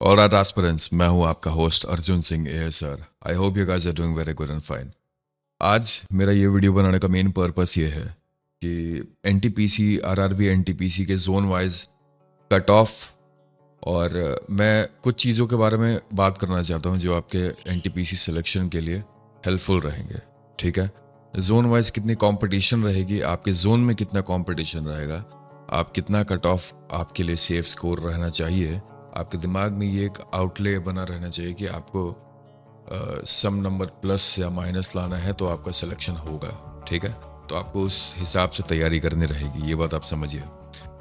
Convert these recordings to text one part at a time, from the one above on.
और are aspirants, मैं हूं आपका host Arjun Singh ASR। I hope you guys are doing very good and fine. आज मेरा ये वीडियो बनाने का मेन पर्पस ये है कि NTPC RRB NTPC के जोन वाइज कट ऑफ और मैं कुछ चीज़ों के बारे में बात करना चाहता हूं जो आपके NTPC सिलेक्शन के लिए हेल्पफुल रहेंगे। ठीक है, जोन वाइज कितनी कंपटीशन रहेगी, आपके जोन में कितना कंपटीशन रहेगा, आप कितना कट ऑफ आपके लिए सेफ स्कोर रहना चाहिए, आपके दिमाग में ये एक आउटले बना रहना चाहिए कि आपको सम नंबर प्लस या माइनस लाना है तो आपका सिलेक्शन होगा। ठीक है, तो आपको उस हिसाब से तैयारी करनी रहेगी, ये बात आप समझिए।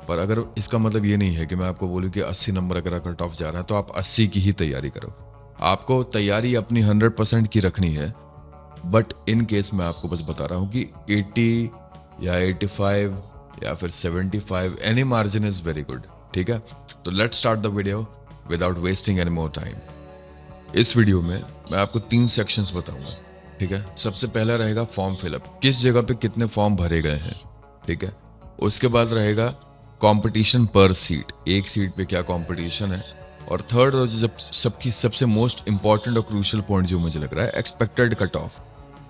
पर अगर इसका मतलब ये नहीं है कि मैं आपको बोलूँ कि 80 नंबर अगर कट ऑफ जा रहा है तो आप 80 की ही तैयारी करो। आपको तैयारी अपनी 100% की रखनी है, बट इन केस मैं आपको बस बता रहा हूँ कि 80 या 85 या फिर 75 any margin is very good. ठीक है, तो let's start the video without wasting any more time. इस वीडियो में मैं आपको 3 सेक्शंस बताऊंगा। ठीक है, सबसे पहला रहेगा फॉर्म फिलअप, किस जगह पे कितने फॉर्म भरे गए हैं। ठीक है, उसके बाद रहेगा कंपटीशन पर सीट, एक सीट पे क्या कंपटीशन है। और थर्ड और जब सबकी सबसे मोस्ट इंपॉर्टेंट और क्रूशियल पॉइंट जो मुझे लग रहा है, expected cut off.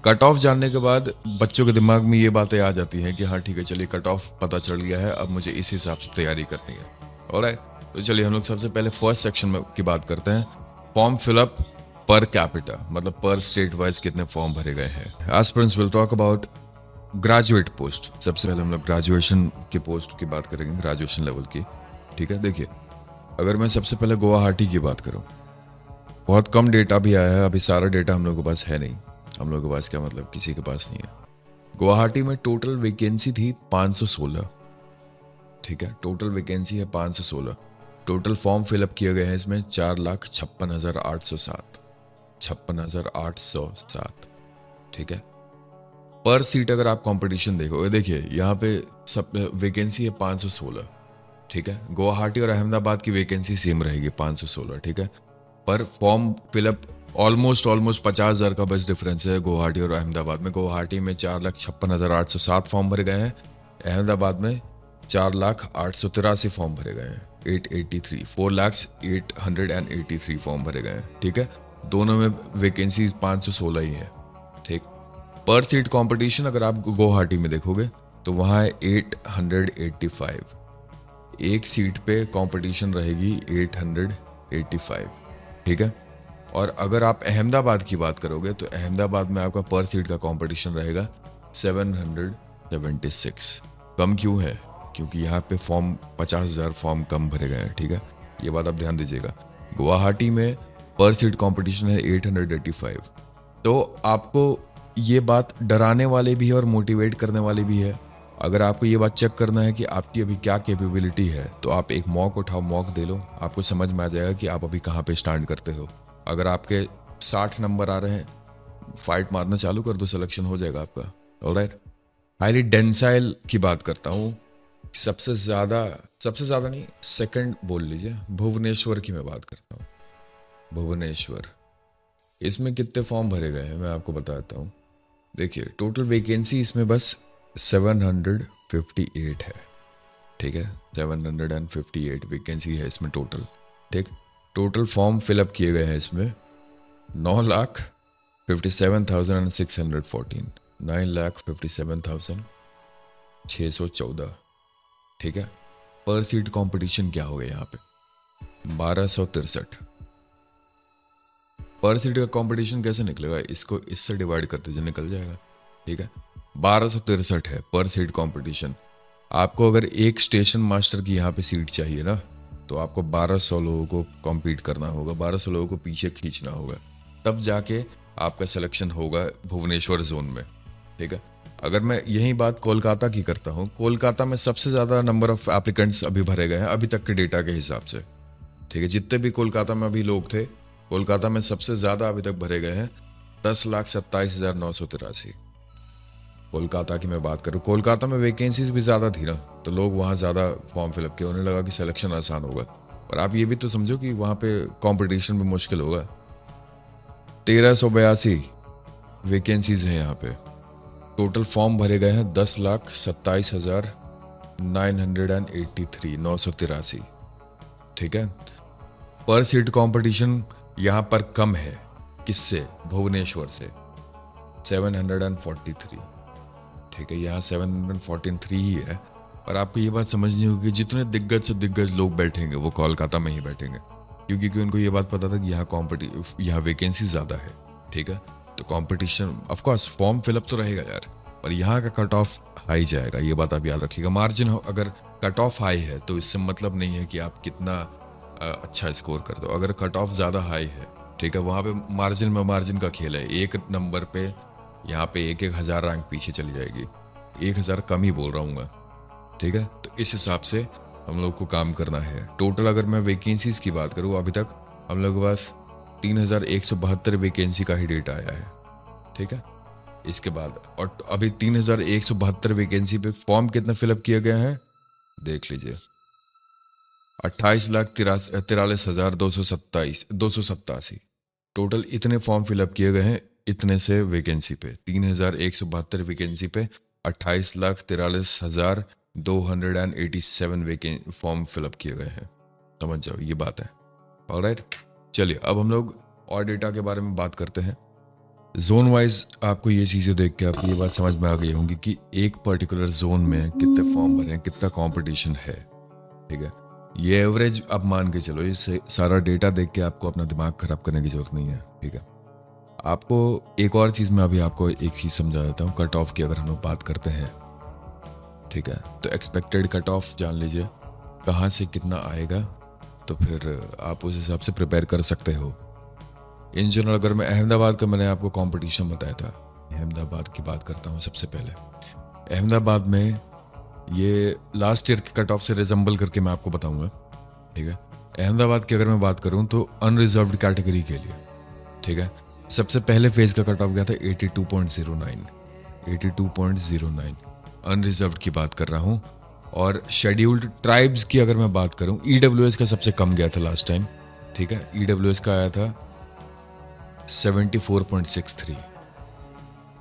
Cut off जानने के बाद बच्चों के दिमाग में ये बातें आ जाती हैं कि हाँ ठीक है, चलिए कट ऑफ पता चल गया है, अब मुझे इस हिसाब से तैयारी करनी है। ऑलराइट, तो चलिए हम लोग सबसे पहले फर्स्ट सेक्शन में की बात करते हैं, फॉर्म फिलअप पर कैपिटा, मतलब पर स्टेट वाइज कितने फॉर्म भरे गए हैं। Aspirants will talk about graduate post. सबसे पहले हम लोग ग्रेजुएशन की पोस्ट की बात करेंगे, ग्रेजुएशन लेवल की। ठीक है, देखिए अगर मैं सबसे पहले गुवाहाटी की बात करूं, बहुत कम डेटा भी आया है, अभी सारा डेटा हम लोगों के पास है नहीं। हम लोगों के पास क्या मतलब, किसी के पास नहीं है। गुवाहाटी में टोटल वैकेंसी थी 516। ठीक है, टोटल वैकेंसी है 516। टोटल फॉर्म फिलअप किए गए हैं इसमें 4,56,807। 56,807। ठीक है, पर सीट अगर आप कंपटीशन देखोगे, देखिए यहाँ पे सब वैकेंसी है 516। ठीक है, गुवाहाटी और अहमदाबाद की वैकेंसी सेम रहेगी 516। ठीक है, पर फॉर्म फिलअप ऑलमोस्ट 50,000 का बस डिफरेंस है गुवाहाटी और अहमदाबाद में। गुवाहाटी में 4,56,807 फॉर्म भरे गए हैं, अहमदाबाद में 4,08,83 फॉर्म भरे गए हैं। 883 4,08,83 फॉर्म भरे गए हैं। ठीक है, दोनों में वैकेंसी 516 ही है। ठीक, पर सीट कंपटीशन अगर आप गुवाहाटी में देखोगे तो वहाँ है 885। एक सीट पे कंपटीशन रहेगी 885। ठीक है, और अगर आप अहमदाबाद की बात करोगे तो अहमदाबाद में आपका पर सीट का कंपटीशन रहेगा 776। कम क्यों है? क्योंकि यहाँ पे फॉर्म 50,000 फॉर्म कम भरे गए हैं। ठीक है, ये बात आप ध्यान दीजिएगा। गुवाहाटी में पर सीट कंपटीशन है 885। तो आपको ये बात डराने वाले भी है और मोटिवेट करने वाले भी है। अगर आपको ये बात चेक करना है कि आपकी अभी क्या कैपेबिलिटी है, तो आप एक मॉक उठाओ, मॉक दे लो, आपको समझ में आ जाएगा कि आप अभी कहाँ पे स्टैंड करते हो। अगर आपके 60 नंबर आ रहे हैं, फाइट मारना चालू कर दो, सिलेक्शन हो जाएगा आपका। ऑलराइट, हाईली डेंसाइल की बात करता हूँ, सबसे ज़्यादा नहीं, सेकंड बोल लीजिए, भुवनेश्वर की मैं बात करता हूँ। भुवनेश्वर, इसमें कितने फॉर्म भरे गए हैं मैं आपको बताता हूँ। देखिए टोटल वैकेंसी इसमें बस 758 है। ठीक है, 758 वैकेंसी है इसमें टोटल। ठीक, टोटल फॉर्म फिलअप किए गए हैं इसमें 9,57,614, 9,57,614। ठीक है, पर सीट कंपटीशन क्या हो गया यहाँ पे, 1263। पर सीट का कंपटीशन कैसे निकलेगा, इसको इससे डिवाइड करते जो निकल जाएगा। ठीक है, 1263 है पर सीट कंपटीशन। आपको अगर एक स्टेशन मास्टर की यहाँ पे सीट चाहिए ना, तो आपको 1200 लोगों को कॉम्पीट करना होगा, 1200 लोगों को पीछे खींचना होगा, तब जाके आपका सिलेक्शन होगा भुवनेश्वर जोन में। ठीक है, अगर मैं यही बात कोलकाता की करता हूँ, कोलकाता में सबसे ज़्यादा नंबर ऑफ एप्लीकेंट्स अभी भरे गए हैं अभी तक के डेटा के हिसाब से। ठीक है, जितने भी कोलकाता में अभी लोग थे, कोलकाता में सबसे ज़्यादा अभी तक भरे गए हैं 10,27,983। कोलकाता की मैं बात करूँ, कोलकाता में वैकेंसीज भी ज़्यादा थी ना, तो लोग वहाँ ज़्यादा फॉर्म फिलअप किए, उन्हें लगा कि सिलेक्शन आसान होगा। पर आप ये भी तो समझो कि वहाँ पे कंपटीशन भी मुश्किल होगा। 1,382 वैकेंसीज हैं यहाँ पे, टोटल फॉर्म भरे गए हैं 10,27,983। 983। ठीक है, पर सीट कंपटीशन यहाँ पर कम है। किससे? भुवनेश्वर से 743। ठीक है, यहाँ 743 ही है। और आपको ये बात समझनी होगी, जितने दिग्गज से दिग्गज लोग बैठेंगे वो कोलकाता में ही बैठेंगे, क्योंकि उनको ये बात पता था कि यहाँ वैकेंसी ज़्यादा है। ठीक है, तो competition of course, form fill up तो रहेगा यार, पर यहाँ का कट ऑफ हाई जाएगा, ये बात आप याद रखिएगा। मार्जिन अगर कट ऑफ हाई है तो इससे मतलब नहीं है कि आप कितना अच्छा स्कोर कर दो। अगर कट ऑफ ज़्यादा हाई है, ठीक है, वहाँ पे मार्जिन का खेल है। एक नंबर पे यहाँ पे 1,000 रैंक पीछे चली जाएगी। 1,000 कम ही बोल रहा हूँ मैं। ठीक है, तो इस हिसाब से हम लोग को काम करना है। टोटल अगर मैं वैकेंसीज की बात करूँ, अभी तक हम लोग के पास 3,172 वैकेंसी का ही डेटा आया है। ठीक है, इसके बाद और अभी 3,172 वैकेंसी पे फॉर्म कितना फिलअप किया गया है देख लीजिए, 28,43,287। टोटल इतने फॉर्म फिलअप किए गए हैं इतने से वैकेंसी पे, 3,172 वैकेंसी पे 28,43,287 फॉर्म फिलअप किए गए हैं। समझ जाओ, ये बात है। ऑलराइट, चलिए अब हम लोग और डेटा के बारे में बात करते हैं। जोन वाइज आपको ये चीज़ें देख के आपको ये बात समझ में आ गई होंगी कि एक पर्टिकुलर जोन में कितने फॉर्म भरे हैं, कितना कंपटीशन है। ठीक है, ये एवरेज आप मान के चलो, इससे सारा डेटा देख के आपको अपना दिमाग खराब करने की जरूरत नहीं है। ठीक है, आपको एक और चीज़ मैं अभी आपको एक चीज़ समझा देता हूँ। कट ऑफ की अगर हम लोग बात करते हैं, ठीक है, तो एक्सपेक्टेड कट ऑफ जान लीजिए कहाँ से कितना आएगा, तो फिर आप उस हिसाब से प्रिपेयर कर सकते हो। इन जनरल अगर मैं अहमदाबाद का, मैंने आपको कंपटीशन बताया था, अहमदाबाद की बात करता हूँ सबसे पहले। अहमदाबाद में ये लास्ट ईयर के कट ऑफ से रिजम्बल करके मैं आपको बताऊंगा। ठीक है, अहमदाबाद की अगर मैं बात करूँ तो अनरिजर्व्ड कैटेगरी के लिए, ठीक है, सबसे पहले फेज का कट ऑफ गया था 82.09, 82.09 अनरिजर्व्ड की बात कर रहा हूँ। और शेड्यूल्ड ट्राइब्स की अगर मैं बात करूँ, ईडब्ल्यूएस का सबसे कम गया था लास्ट टाइम। ठीक है, ईडब्ल्यूएस का आया था 74.63,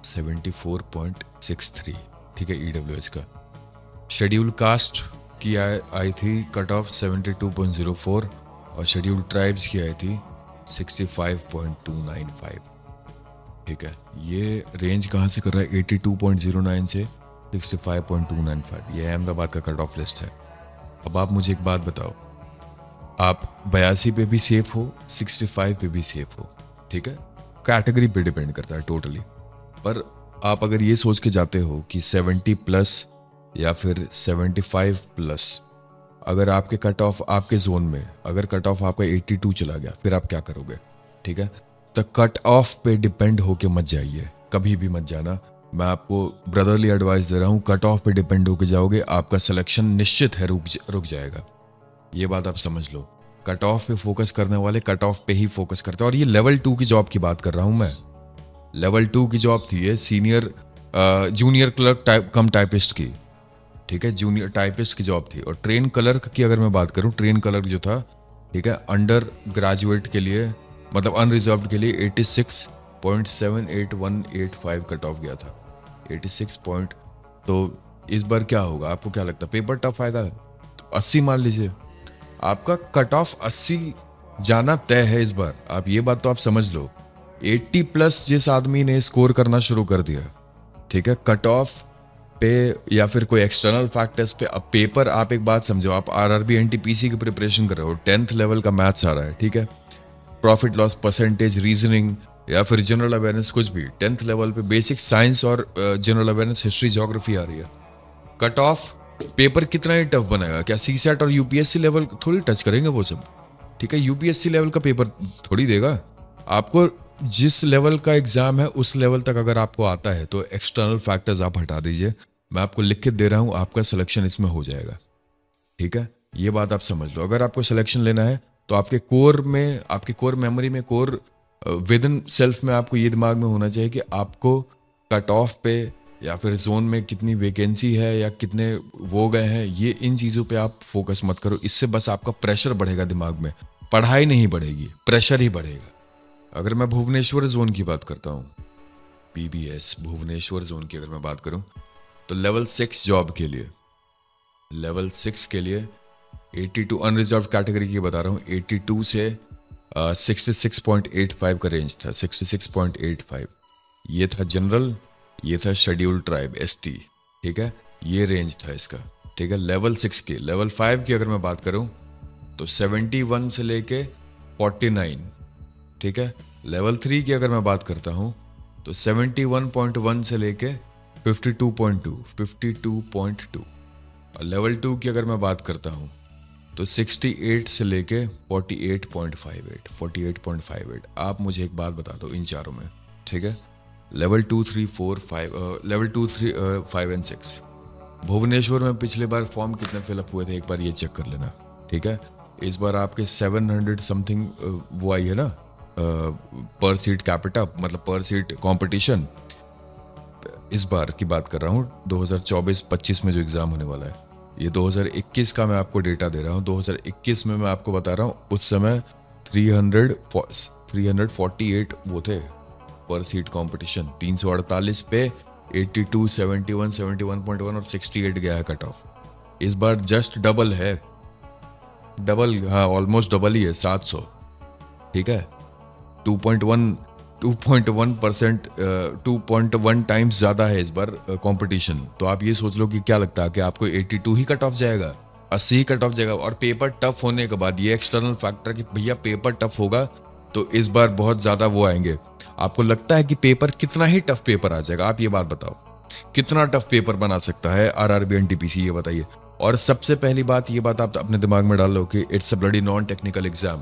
74.63। ठीक है, ईडब्ल्यूएस का। शेड्यूल कास्ट की आई थी कट ऑफ 72.04 और शेड्यूल ट्राइब्स की आई थी 65.295। ठीक है, ये रेंज कहाँ से कर रहा है? 82.09 से 65.295। ये अहमदाबाद का कट ऑफ लिस्ट है। अब आप मुझे एक बात बताओ, आप 82 पे भी सेफ हो, 65 पे भी सेफ हो। ठीक है, कैटेगरी पे डिपेंड करता है टोटली। पर आप अगर ये सोच के जाते हो कि 70 प्लस या फिर 75 प्लस, अगर आपके कट ऑफ आपके जोन में अगर कट ऑफ आपका 82 चला गया, फिर आप क्या करोगे? ठीक है, तो कट ऑफ पे डिपेंड होके मत जाइए, कभी भी मत जाना। मैं आपको ब्रदरली एडवाइस दे रहा हूँ, कट ऑफ पे डिपेंड होके जाओगे, आपका सिलेक्शन निश्चित है रुक जाएगा। ये बात आप समझ लो। कट ऑफ पे फोकस करने वाले कट ऑफ पे ही फोकस करते हैं। और ये लेवल 2 की जॉब की बात कर रहा हूँ मैं। लेवल 2 की जॉब थी ये, जूनियर क्लर्क कम टाइपिस्ट की। ठीक है, जूनियर टाइपिस्ट की जॉब थी। और ट्रेन क्लर्क की अगर मैं बात करूं, ट्रेन क्लर्क जो था, ठीक है, अंडर ग्रेजुएट के लिए, मतलब अनरिजर्व्ड के लिए 86.78185 कट ऑफ गया था। 86 पॉइंट। तो इस बार क्या होगा? आपको क्या लगता है? पेपर टफ आएगा? तो 80 मान लीजिए, आपका कट ऑफ 80 जाना तय है इस बार। आप ये बात तो आप समझ लो। 80 प्लस जिस आदमी ने स्कोर करना शुरू कर दिया, ठीक है, कट ऑफ पे या फिर कोई एक्सटर्नल फैक्टर्स पे। अब पेपर, आप एक बात समझो, आप आरआरबी एनटीपीसी की प्रिपरेशन कर रहे हो, 10th लेवल का मैथ्स आ रहा है, ठीक है, प्रॉफिट लॉस परसेंटेज, रीजनिंग या फिर जनरल अवेयरनेस, कुछ भी 10th लेवल पे बेसिक साइंस और जनरल अवेयरनेस, हिस्ट्री, ज्योग्राफी आ रही है। कट ऑफ पेपर कितना ही टफ बनाएगा? क्या सीसेट और यूपीएससी लेवल थोड़ी टच करेंगे वो सब? ठीक है, यूपीएससी लेवल का पेपर थोड़ी देगा आपको। जिस लेवल का एग्जाम है उस लेवल तक अगर आपको आता है तो एक्सटर्नल फैक्टर्स आप हटा दीजिए। मैं आपको लिख के दे रहा हूं, आपका सिलेक्शन इसमें हो जाएगा। ठीक है, ये बात आप समझ लो। अगर आपको सिलेक्शन लेना है तो आपके कोर में, आपकी कोर मेमोरी में, कोर विद इन सेल्फ में आपको ये दिमाग में होना चाहिए कि आपको कट ऑफ पे या फिर जोन में कितनी वैकेंसी है या कितने वो गए हैं, ये इन चीज़ों पे आप फोकस मत करो। इससे बस आपका प्रेशर बढ़ेगा दिमाग में, पढ़ाई नहीं बढ़ेगी, प्रेशर ही बढ़ेगा। अगर मैं भुवनेश्वर जोन की बात करता हूँ, पीबीएस भुवनेश्वर जोन की अगर मैं बात करूँ, तो लेवल 6 जॉब के लिए, लेवल 6 के लिए 82 अनरिजर्व कैटेगरी की बता रहा हूँ, 82 से 66.85 का रेंज था, 66.85। ये था जनरल, ये था शेड्यूल्ड ट्राइब एसटी, ठीक है, ये रेंज था इसका, ठीक है। लेवल 6 की, लेवल 5 की अगर मैं बात करूं तो 71 से लेके 49, ठीक है। लेवल 3 की अगर मैं बात करता हूं तो 71.1 से लेके 52.2 और लेवल 2 की अगर मैं बात करता हूं तो 68 से लेके 48.58। आप मुझे एक बात बता दो इन चारों में, ठीक है। Level 2, 3, 4, 5, level 2, 3, 5 and 6। भुवनेश्वर में पिछले बार फॉर्म कितने फिलअप हुए थे एक बार ये चेक कर लेना, ठीक है। इस बार आपके 700 समथिंग वो आई है ना, पर सीट कैपिटा, मतलब पर सीट कंपटीशन। इस बार की बात कर रहा हूँ 2024-25 में जो एग्ज़ाम होने वाला है, ये 2021 का मैं आपको डेटा दे रहा हूँ। 2021 में मैं आपको बता रहा हूँ उस समय 348 वो थे पर सीट कंपटीशन, 348 पे 82, 71, 71.1 और 68 गया है कट ऑफ। इस बार जस्ट डबल है, डबल, हाँ ऑलमोस्ट डबल ही है, 700, ठीक है। 2.1%, 2.1 टाइम्स ज़्यादा है इस बार कंपटीशन। तो आप ये सोच लो कि क्या लगता है कि आपको 82 ही कट ऑफ जाएगा, 80 ही कट ऑफ जाएगा। और पेपर टफ होने के बाद ये एक्सटर्नल फैक्टर कि भैया पेपर टफ होगा तो इस बार बहुत ज़्यादा वो आएंगे। आपको लगता है कि पेपर कितना ही टफ पेपर आ जाएगा? आप ये बात बताओ, कितना टफ पेपर बना सकता है आरआरबी एनटीपीसी, ये बताइए। और सबसे पहली बात, ये बात आप अपने दिमाग में डाल लो कि it's a bloody non technical exam.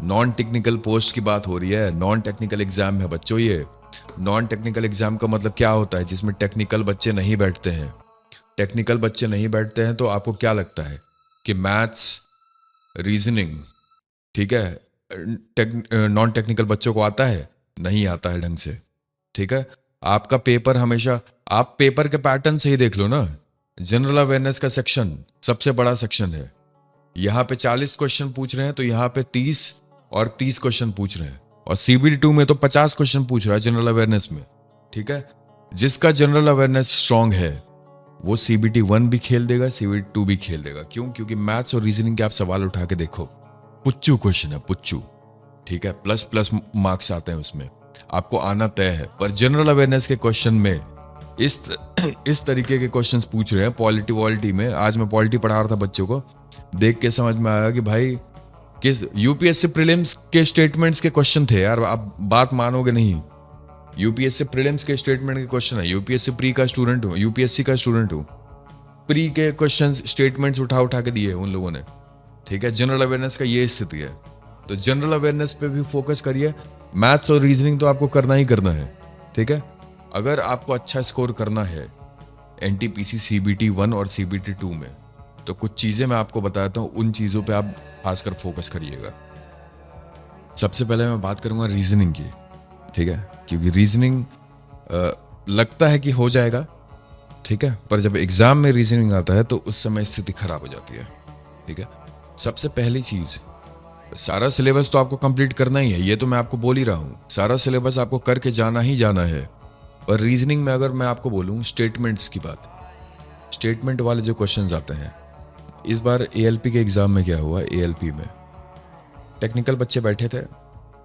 Non technical post की बात हो रही है, नॉन टेक्निकल एग्जाम है बच्चों ये। नॉन टेक्निकल एग्जाम का मतलब क्या होता है? जिसमें टेक्निकल बच्चे नहीं बैठते हैं। टेक्निकल बच्चे नहीं बैठते हैं तो आपको क्या लगता है कि मैथ्स, रीजनिंग, ठीक है, नॉन टेक्निकल बच्चों को आता है? नहीं आता है ढंग से, ठीक है। आपका पेपर हमेशा, आप पेपर के पैटर्न से ही देख लो ना। जनरल अवेयरनेस का सेक्शन सबसे बड़ा सेक्शन है, यहाँ पे 40 क्वेश्चन पूछ रहे हैं तो यहाँ पे 30 और 30 क्वेश्चन पूछ रहे हैं। और CBT 2 में तो 50 क्वेश्चन पूछ रहा है जनरल अवेयरनेस में, ठीक है। जिसका जनरल अवेयरनेस स्ट्रांग है वो CBT 1 भी खेल देगा, CBT 2 भी खेल देगा। क्यों? क्योंकि मैथ्स और रीजनिंग के आप सवाल उठा के देखो, पुच्चू क्वेश्चन है, पुच्चू, ठीक है। प्लस मार्क्स आते हैं उसमें, आपको आना तय है। पर जनरल अवेयरनेस के क्वेश्चन में इस तरीके के क्वेश्चंस पूछ रहे हैं। पॉलिटी में, आज मैं पॉलिटी पढ़ा रहा था बच्चों को, देख के समझ में आया कि भाई किस यूपीएससी प्रीलिम्स के स्टेटमेंट्स के क्वेश्चन थे यार। आप बात मानोगे नहीं, यूपीएससी प्रीलिम्स के स्टेटमेंट के क्वेश्चन है। यूपीएससी प्री का स्टूडेंट हूँ, यूपीएससी का स्टूडेंट हूँ, प्री के क्वेश्चन स्टेटमेंट्स उठा के दिए उन लोगों ने, ठीक है। जनरल अवेयरनेस का ये स्थिति है, तो जनरल अवेयरनेस पे भी फोकस करिए। मैथ्स और रीजनिंग तो आपको करना ही करना है, ठीक है। अगर आपको अच्छा स्कोर करना है एनटीपीसी CBT 1 और CBT 2 में, तो कुछ चीजें मैं आपको बताता हूं, उन चीजों पे आप खासकर फोकस करिएगा। सबसे पहले मैं बात करूंगा रीजनिंग की, ठीक है, क्योंकि रीजनिंग लगता है कि हो जाएगा, ठीक है, पर जब एग्जाम में रीजनिंग आता है तो उस समय स्थिति खराब हो जाती है, ठीक है। सबसे पहली चीज, सारा सिलेबस तो आपको कंप्लीट करना ही है, ये तो मैं आपको बोल ही रहा हूं, सारा सिलेबस आपको करके जाना ही जाना है। और रीजनिंग में अगर मैं आपको बोलूं स्टेटमेंट्स की बात, स्टेटमेंट वाले जो क्वेश्चंस आते हैं, इस बार ALP के एग्जाम में क्या हुआ, ALP में टेक्निकल बच्चे बैठे थे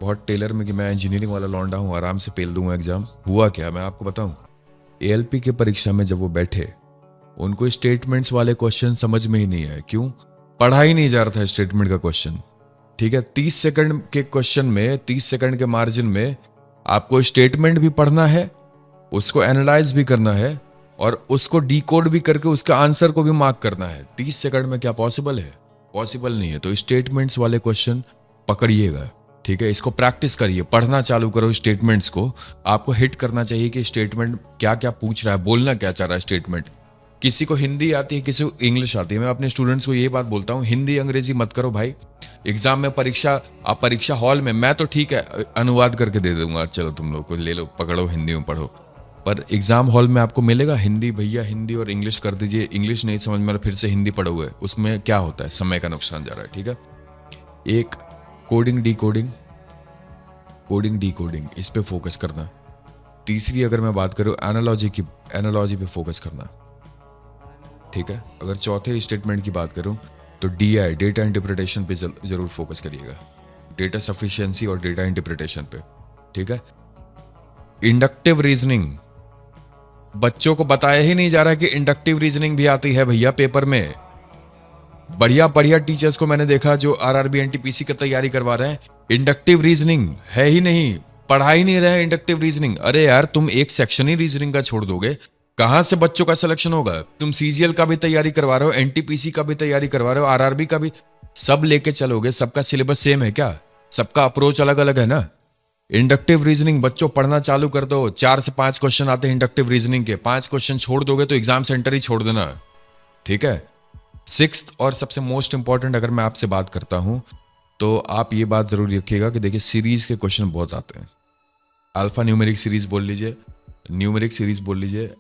बहुत टेलर में कि मैं इंजीनियरिंग वाला लौंडा हूं, आराम से पेल दूंगा एग्जाम। हुआ क्या मैं आपको बताऊं, ALP के परीक्षा में जब वो बैठे, उनको स्टेटमेंट्स वाले क्वेश्चन समझ में ही नहीं आए। क्यों? पढ़ा ही नहीं जा रहा था स्टेटमेंट का क्वेश्चन, ठीक है। 30 सेकंड के क्वेश्चन में, 30 सेकंड के मार्जिन में आपको स्टेटमेंट भी पढ़ना है, उसको एनालाइज भी करना है और उसको डिकोड भी करके उसका आंसर को भी मार्क करना है। 30 सेकंड में क्या पॉसिबल है? पॉसिबल नहीं है। तो स्टेटमेंट्स वाले क्वेश्चन पकड़िएगा, ठीक है। इसको प्रैक्टिस करिए, पढ़ना चालू करो स्टेटमेंट्स को। आपको हिट करना चाहिए कि स्टेटमेंट क्या क्या पूछ रहा है, बोलना क्या चाह रहा है स्टेटमेंट। किसी को हिंदी आती है, किसी को इंग्लिश आती है। मैं अपने स्टूडेंट्स को ये बात बोलता हूँ, हिंदी अंग्रेजी मत करो भाई। एग्जाम में आप परीक्षा हॉल में, मैं तो ठीक है अनुवाद करके दे दूंगा, चलो तुम लोग को ले लो, पकड़ो हिंदी में पढ़ो, पर एग्जाम हॉल में आपको मिलेगा हिंदी, भैया हिंदी और इंग्लिश कर दीजिए, इंग्लिश नहीं समझ में फिर से हिंदी पढ़ोगे, उसमें क्या होता है, समय का नुकसान जा रहा है, ठीक है। एक कोडिंग डिकोडिंग, इस पे फोकस करना। तीसरी अगर मैं बात करूं एनालॉजी पे फोकस करना, ठीक है। अगर चौथे स्टेटमेंट की बात करूं तो DI डेटा इंटरप्रिटेशन पे जरूर फोकस करिएगा, डेटा सफिशिएंसी और डेटा इंटरप्रिटेशन पे, ठीक है। इंडक्टिव रीजनिंग, बच्चों को बताया ही नहीं जा रहा कि इंडक्टिव रीजनिंग भी आती है भैया पेपर में। बढ़िया बढ़िया टीचर्स को मैंने देखा जो RRB NTPC की तैयारी करवा रहे हैं, इंडक्टिव रीजनिंग है ही नहीं, पढ़ा ही नहीं रहे इंडक्टिव रीजनिंग। अरे यार तुम एक सेक्शन ही रीजनिंग का छोड़ दोगे, कहां से बच्चों का सिलेक्शन होगा? तुम CGL का भी तैयारी करवा रहे हो, NTPC का भी तैयारी करवा रहे हो, RRB का भी, सब लेके चलोगे? सबका सिलेबस सेम है क्या? सबका अप्रोच अलग अलग है ना। इंडक्टिव रीजनिंग बच्चों पढ़ना चालू कर दो, 4 से 5 क्वेश्चन आते हैं इंडक्टिव रीजनिंग के, 5 क्वेश्चन छोड़ दोगे तो एग्जाम सेंटर ही छोड़ देना, ठीक है। 6th और सबसे मोस्ट इंपॉर्टेंट अगर मैं आपसे बात करता हूं तो आप ये बात जरूर रखिएगा कि देखिए सीरीज के क्वेश्चन बहुत आते हैं। अल्फा न्यूमेरिक सीरीज बोल लीजिए, न्यूमेरिक सीरीज बोल लीजिए,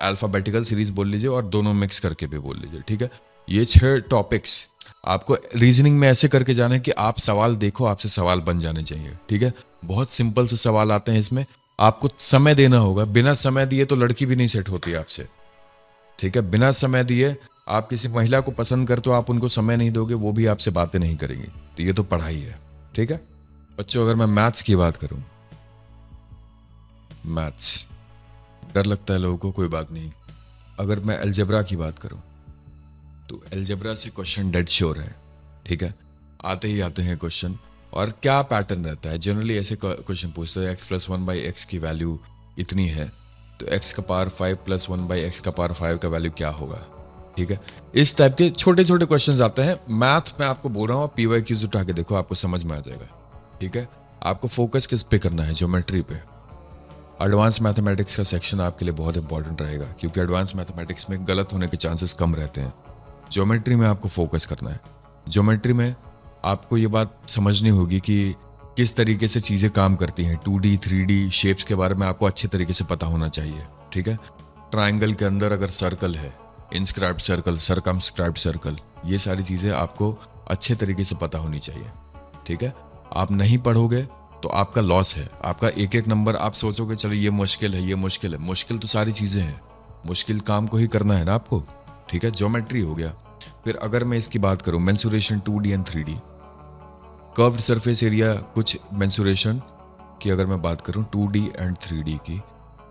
अल्फाबेटिकल सीरीज बोल लीजिए और दोनों मिक्स करके भी बोल लीजिए, ठीक है। ये 6 टॉपिक्स आपको रीजनिंग में ऐसे करके जाना है कि आप सवाल देखो, आपसे सवाल बन जाने चाहिए, ठीक है। बहुत सिंपल से सवाल आते हैं इसमें, आपको समय देना होगा, बिना समय दिए तो लड़की भी नहीं सेट होती आपसे, ठीक है। बिना समय दिए आप किसी महिला को पसंद करते हो, आप उनको समय नहीं दोगे, वो भी आपसे बातें नहीं करेंगी, तो ये तो पढ़ाई है, ठीक है। बच्चों अगर मैं मैथ्स की बात करूं, मैथ्स डर लगता है लोगों को, कोई बात नहीं। अगर मैं अलजेब्रा की बात करूं तो अलजेब्रा से क्वेश्चन डेड श्योर है, ठीक है। आते ही आते हैं क्वेश्चन, और क्या पैटर्न रहता है जनरली ऐसे क्वेश्चन पूछते हैं, x+1/x की वैल्यू इतनी है तो x का पावर 5 + 1/x का पावर 5 का वैल्यू क्या होगा, ठीक है। इस टाइप के छोटे छोटे क्वेश्चंस आते हैं। मैथ में आपको बोल रहा हूँ, PYQs उठा के देखो, आपको समझ में आ जाएगा, ठीक है। आपको फोकस किस पे करना है? ज्योमेट्री पे। एडवांस मैथमेटिक्स का सेक्शन आपके लिए बहुत इंपॉर्टेंट रहेगा, क्योंकि एडवांस मैथमेटिक्स में गलत होने के चांसेस कम रहते हैं। ज्योमेट्री में आपको फोकस करना है। ज्योमेट्री में आपको ये बात समझनी होगी कि किस तरीके से चीज़ें काम करती हैं, 2D 3D शेप्स के बारे में आपको अच्छे तरीके से पता होना चाहिए, ठीक है। ट्राइंगल के अंदर अगर सर्कल है, इंस्क्राइब्ड सर्कल, सरकमस्क्राइब्ड सर्कल, ये सारी चीज़ें आपको अच्छे तरीके से पता होनी चाहिए, ठीक है। आप नहीं पढ़ोगे तो आपका लॉस है। आपका एक एक नंबर आप सोचोगे चलो ये मुश्किल है, ये मुश्किल है, मुश्किल तो सारी चीज़ें हैं, मुश्किल काम को ही करना है ना आपको, ठीक है। ज्योमेट्री हो गया। फिर अगर मैं इसकी बात करूं, mensuration 2D and 3D, curved surface area, कुछ मेंसुरेशन की अगर मैं बात करूं 2D एंड 3D की,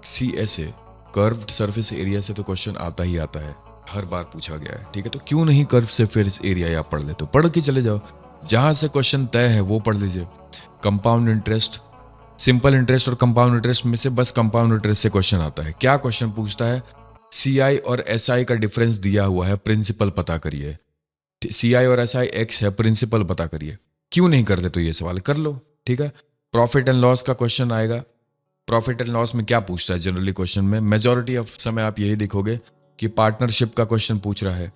CSA कर्व्ड सरफेस एरिया से तो क्वेश्चन आता ही आता है, हर बार पूछा गया है, ठीक है। तो क्यों नहीं कर्व्ड सरफेस एरिया आप पढ़ लेते हो? पढ़ के चले जाओ, जहां से क्वेश्चन तय है वो पढ़ लीजिए। कंपाउंड इंटरेस्ट, सिंपल इंटरेस्ट और कंपाउंड इंटरेस्ट में से बस कंपाउंड इंटरेस्ट से क्वेश्चन आता है। क्या क्वेश्चन पूछता है? CI और SI का डिफरेंस दिया हुआ है, प्रिंसिपल पता करिए। CI और SI X है, प्रिंसिपल पता करिए। क्यों नहीं करते? तो ये सवाल कर लो, ठीक है। प्रॉफिट एंड लॉस का क्वेश्चन आएगा। प्रॉफिट एंड लॉस में क्या पूछता है जनरली क्वेश्चन में? मेजॉरिटी ऑफ समय आप यही देखोगे कि पार्टनरशिप का क्वेश्चन पूछ रहा है,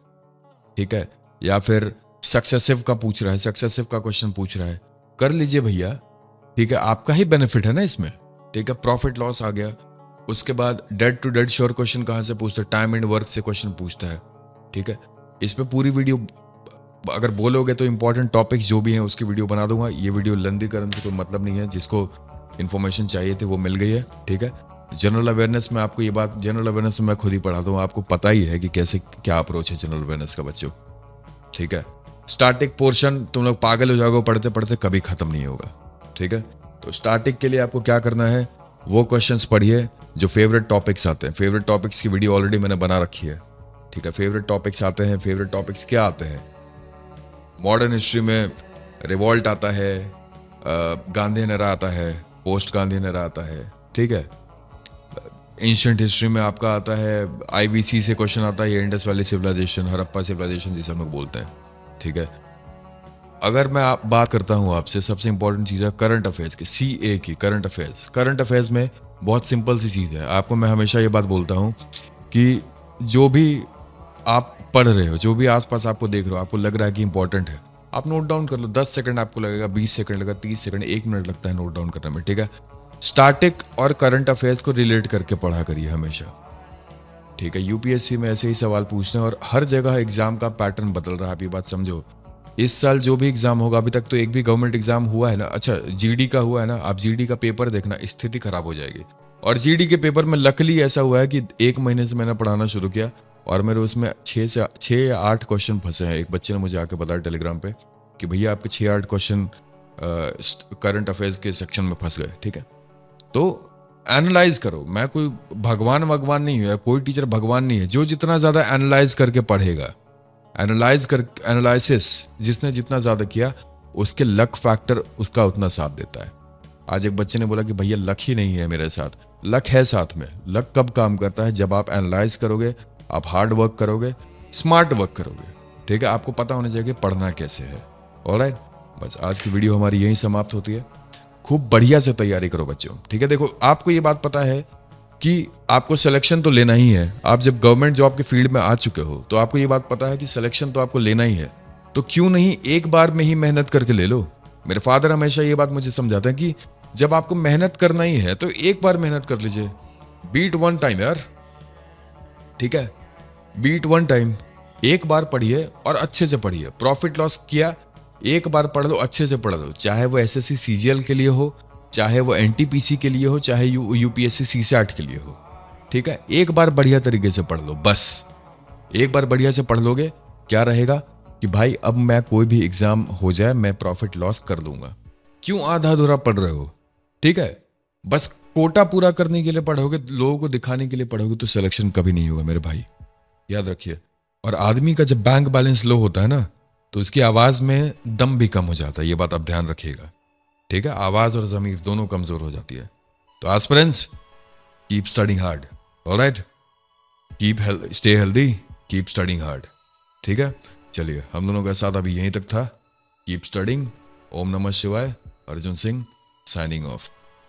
ठीक है, या फिर सक्सेसिव का पूछ रहा है, सक्सेसिव का क्वेश्चन पूछ रहा है। कर लीजिए भैया, ठीक है, आपका ही बेनिफिट है ना इसमें, ठीक है। प्रॉफिट लॉस आ गया। उसके बाद dead to dead sure question कहां से पूछता है? टाइम एंड वर्क से क्वेश्चन पूछता है, ठीक है। इस पे पूरी वीडियो अगर बोलोगे तो इंपॉर्टेंट टॉपिक्स जो भी हैं उसकी वीडियो बना दूंगा। ये वीडियो लंबी करने से कोई मतलब नहीं है, जिसको इन्फॉर्मेशन चाहिए थी वो मिल गई है, ठीक है। जनरल अवेयरनेस में आपको ये बात, जनरल अवेयरनेस में मैं खुद ही पढ़ाता हूँ, आपको पता ही है कि कैसे क्या अप्रोच है जनरल अवेयरनेस का बच्चों, ठीक है। स्टैटिक पोर्शन तुम लोग पागल हो जाओगे पढ़ते पढ़ते, कभी खत्म नहीं होगा, ठीक है। तो स्टैटिक के लिए आपको क्या करना है? वो क्वेश्चंस पढ़िए जो फेवरेट टॉपिक्स आते हैं। फेवरेट टॉपिक्स की वीडियो ऑलरेडी मैंने बना रखी है, ठीक है। फेवरेट टॉपिक्स आते हैं। फेवरेट टॉपिक्स क्या आते हैं? मॉडर्न हिस्ट्री में रिवॉल्ट आता है, गांधी एरा आता है, पोस्ट गांधी एरा आता है, ठीक है। एंशिएंट हिस्ट्री में आपका आता है, IBC से क्वेश्चन आता है, Indus valley civilisation, Harappa civilisation जिसे हम लोग बोलते हैं, ठीक है। अगर मैं बात करता हूं आपसे, सबसे इंपॉर्टेंट चीज़ है करंट अफेयर्स की, CA की करंट अफेयर्स। करंट अफेयर्स में बहुत सिंपल सी चीज़ है। आपको मैं हमेशा ये बात बोलता हूं कि जो भी आप पढ़ रहे हो, जो भी आसपास आपको देख रहे हो, आपको लग रहा है कि इंपॉर्टेंट है, आप नोट डाउन कर लो। 10 सेकंड आपको लगेगा, 20 सेकंड लगेगा, 30 सेकंड, 1 मिनट लगता है नोट डाउन करने में, ठीक है। स्टैटिक और करंट अफेयर्स को रिलेट करके पढ़ा करिए हमेशा, ठीक है। UPSC में ऐसे ही सवाल पूछते हैं और हर जगह एग्जाम का पैटर्न बदल रहा है। आप ये बात समझो, इस साल जो भी एग्जाम होगा, अभी तक तो एक भी गवर्नमेंट एग्जाम हुआ है ना, अच्छा GD का हुआ है ना, आप GD का पेपर देखना, स्थिति खराब हो जाएगी। और GD के पेपर में लकली ऐसा हुआ है कि 1 महीने से मैंने पढ़ाना शुरू किया और मेरे उसमें 6 या 8 क्वेश्चन फंसे हैं। एक बच्चे ने मुझे आके बताया टेलीग्राम पे कि भैया आपके 6-8 क्वेश्चन करंट अफेयर्स के सेक्शन में फंस गए। ठीक है, तो एनालाइज करो। मैं कोई भगवान नहीं हूँ, कोई टीचर भगवान नहीं है। जो जितना ज़्यादा एनालाइज करके पढ़ेगा, एनालिसिस जिसने जितना ज़्यादा किया, उसके लक फैक्टर उसका उतना साथ देता है। आज एक बच्चे ने बोला कि भैया लक ही नहीं है मेरे साथ। लक है साथ में। लक कब काम करता है? जब आप एनालाइज करोगे, आप हार्ड वर्क करोगे, स्मार्ट वर्क करोगे। ठीक है, आपको पता होना चाहिए कि पढ़ना कैसे है। ऑलराइट, बस आज की वीडियो हमारी यहीं समाप्त होती है। खूब बढ़िया से तैयारी करो बच्चों। ठीक है, देखो आपको ये बात पता है कि आपको सिलेक्शन तो लेना ही है। आप जब गवर्नमेंट जॉब के फील्ड में आ चुके हो तो आपको ये बात पता है कि सिलेक्शन तो आपको लेना ही है। तो क्यों नहीं एक बार में ही मेहनत करके ले लो। मेरे फादर हमेशा ये बात मुझे समझाते हैं कि जब आपको मेहनत करना ही है तो एक बार मेहनत कर लीजिए। बीट वन टाइम यार। ठीक है, बीट वन टाइम। एक बार पढ़िए और अच्छे से पढ़िए। प्रॉफिट लॉस किया, एक बार पढ़ लो, अच्छे से पढ़ लो। चाहे वो एसएससी सीजीएल के लिए हो, चाहे वो एनटीपीसी के लिए हो, चाहे यूपीएससी सीसैट के लिए हो। ठीक है, एक बार बढ़िया तरीके से पढ़ लो। बस एक बार बढ़िया से पढ़ लोगे, क्या रहेगा कि भाई अब मैं कोई भी एग्जाम हो जाए मैं प्रॉफिट लॉस कर लूंगा। क्यों आधा अधूरा पढ़ रहे हो? ठीक है, बस कोटा पूरा करने के लिए पढ़ोगे, लोगों को दिखाने के लिए पढ़ोगे तो सिलेक्शन कभी नहीं होगा मेरे भाई, याद रखिए। और आदमी का जब बैंक बैलेंस लो होता है ना, तो उसकी आवाज में दम भी कम हो जाता है। ये बात आप ध्यान रखिएगा। ठीक है, आवाज और जमीर दोनों कमजोर हो जाती है। तो aspirants, keep studying hard. Alright, stay healthy, keep studying hard. ठीक है, चलिए हम दोनों का साथ अभी यहीं तक था। Keep studying. ओम नमः शिवाय। Arjun Singh signing off.